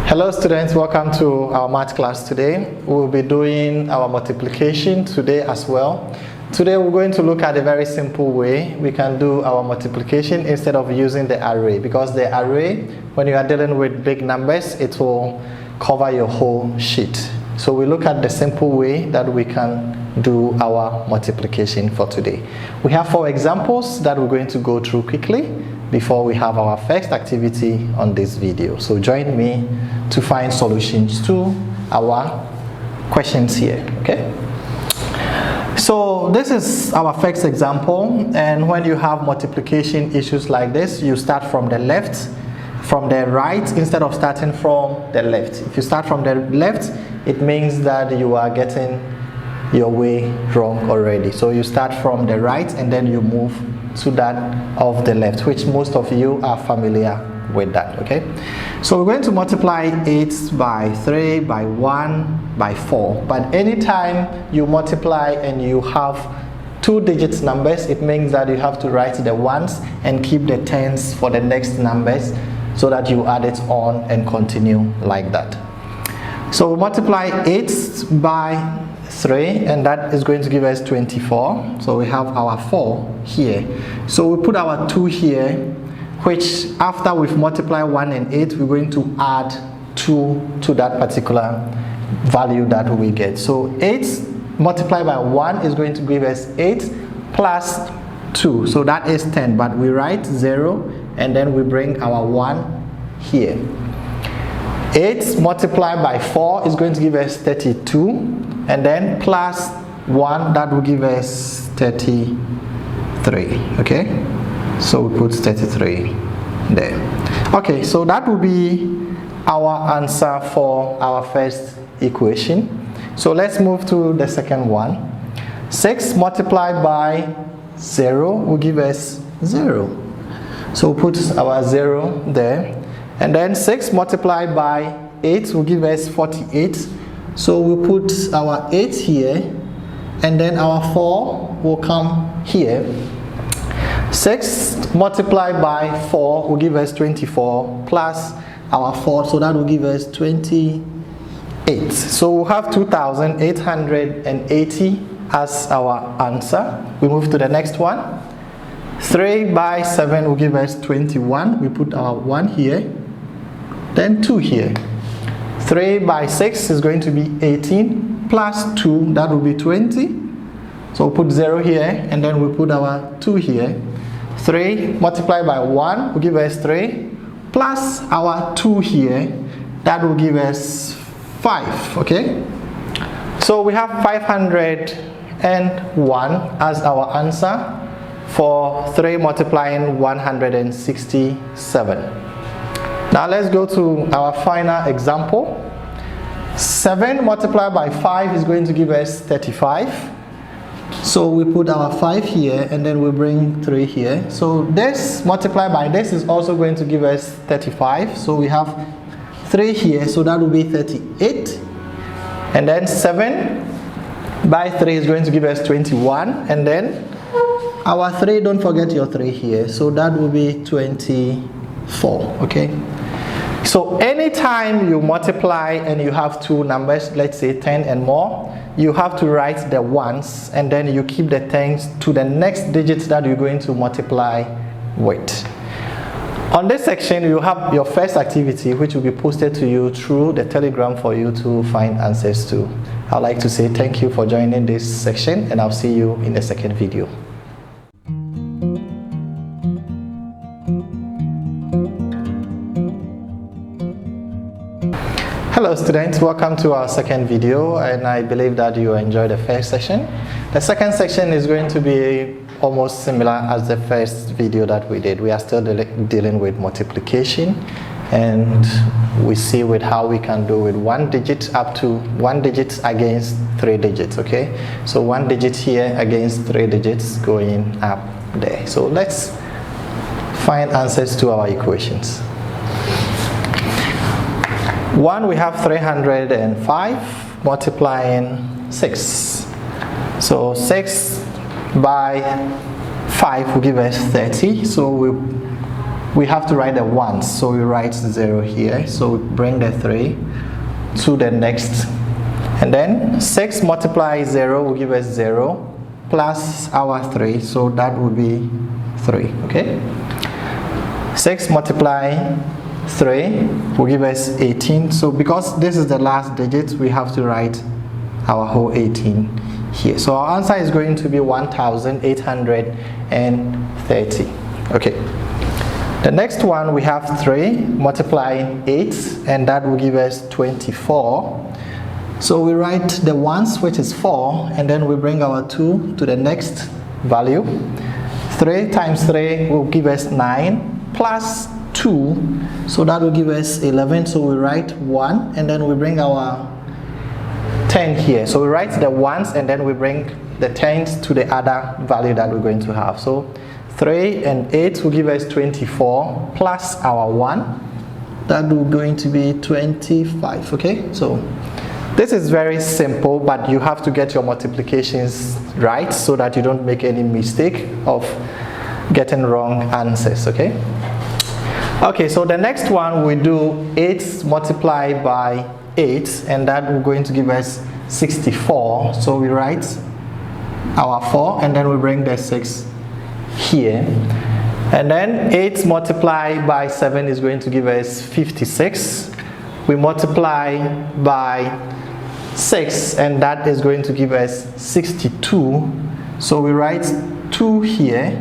Hello students, welcome to our math class today. We'll be doing our multiplication today as well. Today we're going to look at a very simple way we can do our multiplication instead of using the array, because the array, when you are dealing with big numbers, it will cover your whole sheet. So we look at the simple way that we can do our multiplication for today. We have 4 examples that we're going to go through quickly before we have our first activity on this video. So join me to find solutions to our questions here, okay? So this is our first example, and when you have multiplication issues like this, you start from the left, from the right, instead of starting from the left. If you start from the left, it means that you are getting your way wrong already. So you start from the right and then you move to that of the left, which most of you are familiar with that, okay? So we're going to multiply 8 by 3, by 1, by 4. But anytime you multiply and you have 2-digit numbers, it means that you have to write the ones and keep the tens for the next numbers so that you add it on and continue like that. So we multiply 8 by 3, and that is going to give us 24. So we have our 4 here. So we put our 2 here, which after we've multiplied 1 and 8, we're going to add 2 to that particular value that we get. So 8 multiplied by 1 is going to give us 8 plus 2. So that is 10, but we write 0 and then we bring our 1 here. 8 multiplied by 4 is going to give us 32, and then plus 1, that will give us 33, okay? So we put 33 there. Okay, so that will be our answer for our first equation. So let's move to the second one. 6 multiplied by 0 will give us 0. So we'll put our 0 there. And then 6 multiplied by 8 will give us 48. So we'll put our 8 here, and then our 4 will come here. 6 multiplied by 4 will give us 24 plus our 4, so that will give us 28. So we'll have 2,880 as our answer. We move to the next one. 3 by 7 will give us 21. We put our 1 here, then 2 here. 3 by 6 is going to be 18 plus 2, that will be 20. So we'll put 0 here, and then we'll put our 2 here. 3 multiplied by 1 will give us 3 plus our 2 here, that will give us 5, okay? So we have 501 as our answer for 3 multiplying 167. Now let's go to our final example. 7 multiplied by 5 is going to give us 35. So we put our 5 here, and then we bring 3 here. So this multiplied by this is also going to give us 35. So we have 3 here, so that will be 38. And then 7 by 3 is going to give us 21. And then our 3, don't forget your 3 here. So that will be 24, okay? So anytime you multiply and you have 2 numbers, let's say 10 and more, you have to write the ones, and then you keep the tens to the next digits that you're going to multiply with. On this section, you have your first activity, which will be posted to you through the Telegram for you to find answers to. I'd like to say thank you for joining this section, and I'll see you in the second video. Hello students, welcome to our second video, and I believe that you enjoyed the first section. The second section is going to be almost similar as the first video that we did. We are still dealing with multiplication, and we see with how we can do with 1 digit up to 1 digit against 3 digits, okay? So 1 digit here against 3 digits going up there. So let's find answers to our equations. 1, we have 305 multiplying 6. So 6 by 5 will give us 30. So we we have to write the ones, so we write 0 here. So we bring the 3 to the next, and then 6 multiply 0 will give us 0 plus our 3, so that would be 3. Okay, 6 multiply 3 will give us 18. So because this is the last digit, we have to write our whole 18 here. So our answer is going to be 1830. Okay, the next one, we have 3 multiplying 8, and that will give us 24. So we write the ones, which is 4, and then we bring our 2 to the next value. 3 times 3 will give us 9 plus 2, so that will give us 11. So we write 1, and then we bring our 10 here. So we write the ones, and then we bring the tens to the other value that we're going to have. So 3 and 8 will give us 24 plus our 1, that will going to be 25. Okay, so this is very simple, but you have to get your multiplications right so that you don't make any mistake of getting wrong answers. Okay, okay, so the next one, we do 8 multiplied by 8, and that will going to give us 64. So we write our 4, and then we bring the 6 here, and then 8 multiplied by 7 is going to give us 56. We multiply by 6, and that is going to give us 62. So we write 2 here,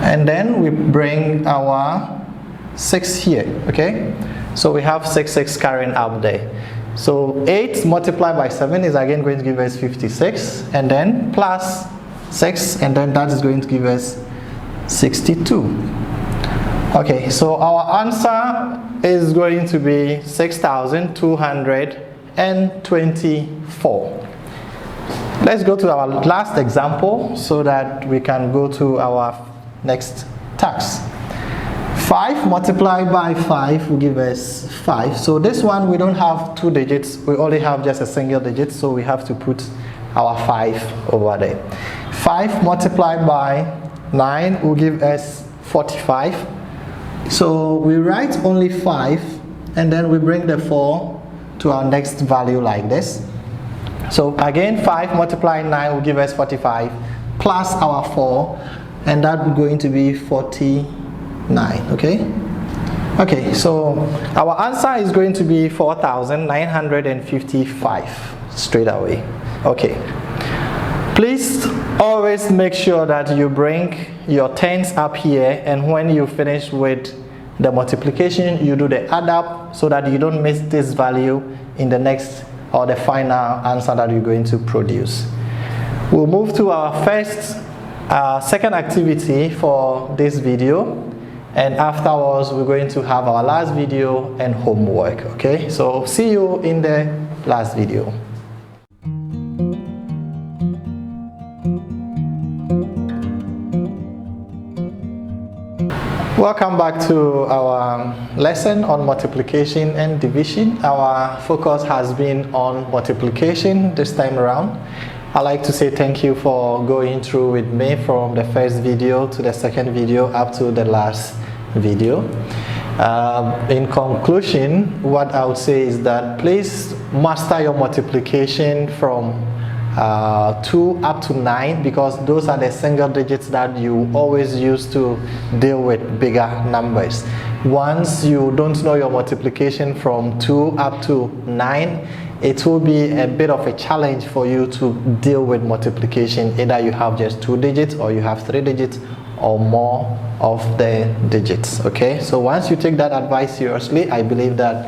and then we bring our 6 here. Okay, so we have 6 carrying up there. So 8 multiplied by 7 is again going to give us 56, and then plus 6, and then that is going to give us 62. Okay, so our answer is going to be 6,224. Let's go to our last example so that we can go to our next task. 5 multiplied by 5 will give us 5. So this one, we don't have 2 digits, we only have just a single digit, so we have to put our 5 over there. 5 multiplied by 9 will give us 45. So we write only 5, and then we bring the 4 to our next value like this. So again, 5 multiplying 9 will give us 45 plus our 4, and that will going to be 49. Okay, okay, so our answer is going to be 4,955 straight away. Okay, please always make sure that you bring your tens up here, and when you finish with the multiplication, you do the add up so that you don't miss this value in the next or the final answer that you're going to produce. We'll move to our second activity for this video, and afterwards we're going to have our last video and homework. Okay, so see you in the last video. Welcome back to our lesson on multiplication and division. Our focus has been on multiplication this time around. I'd like to say thank you for going through with me from the first video to the second video up to the last video. In conclusion, what I would say is that please master your multiplication from 2 up to 9, because those are the single digits that you always use to deal with bigger numbers. Once you don't know your multiplication from 2 up to 9, it will be a bit of a challenge for you to deal with multiplication. Either you have just 2 digits, or you have 3 digits or more of the digits. Okay, so once you take that advice seriously, I believe that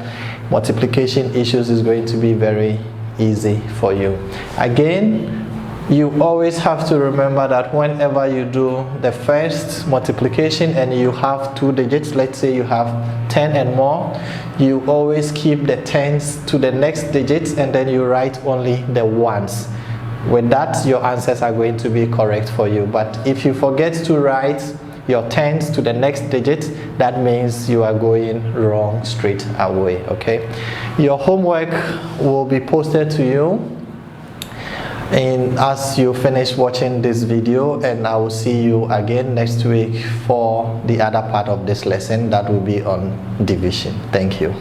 multiplication issues is going to be very easy for you. Again, you always have to remember that whenever you do the first multiplication and you have 2 digits, let's say you have 10 and more, you always keep the tens to the next digits, and then you write only the ones. With that, your answers are going to be correct for you. But if you forget to write your tens to the next digit, that means you are going wrong straight away. Okay, your homework will be posted to you And as you finish watching this video, and I will see you again next week for the other part of this lesson that will be on division. Thank you.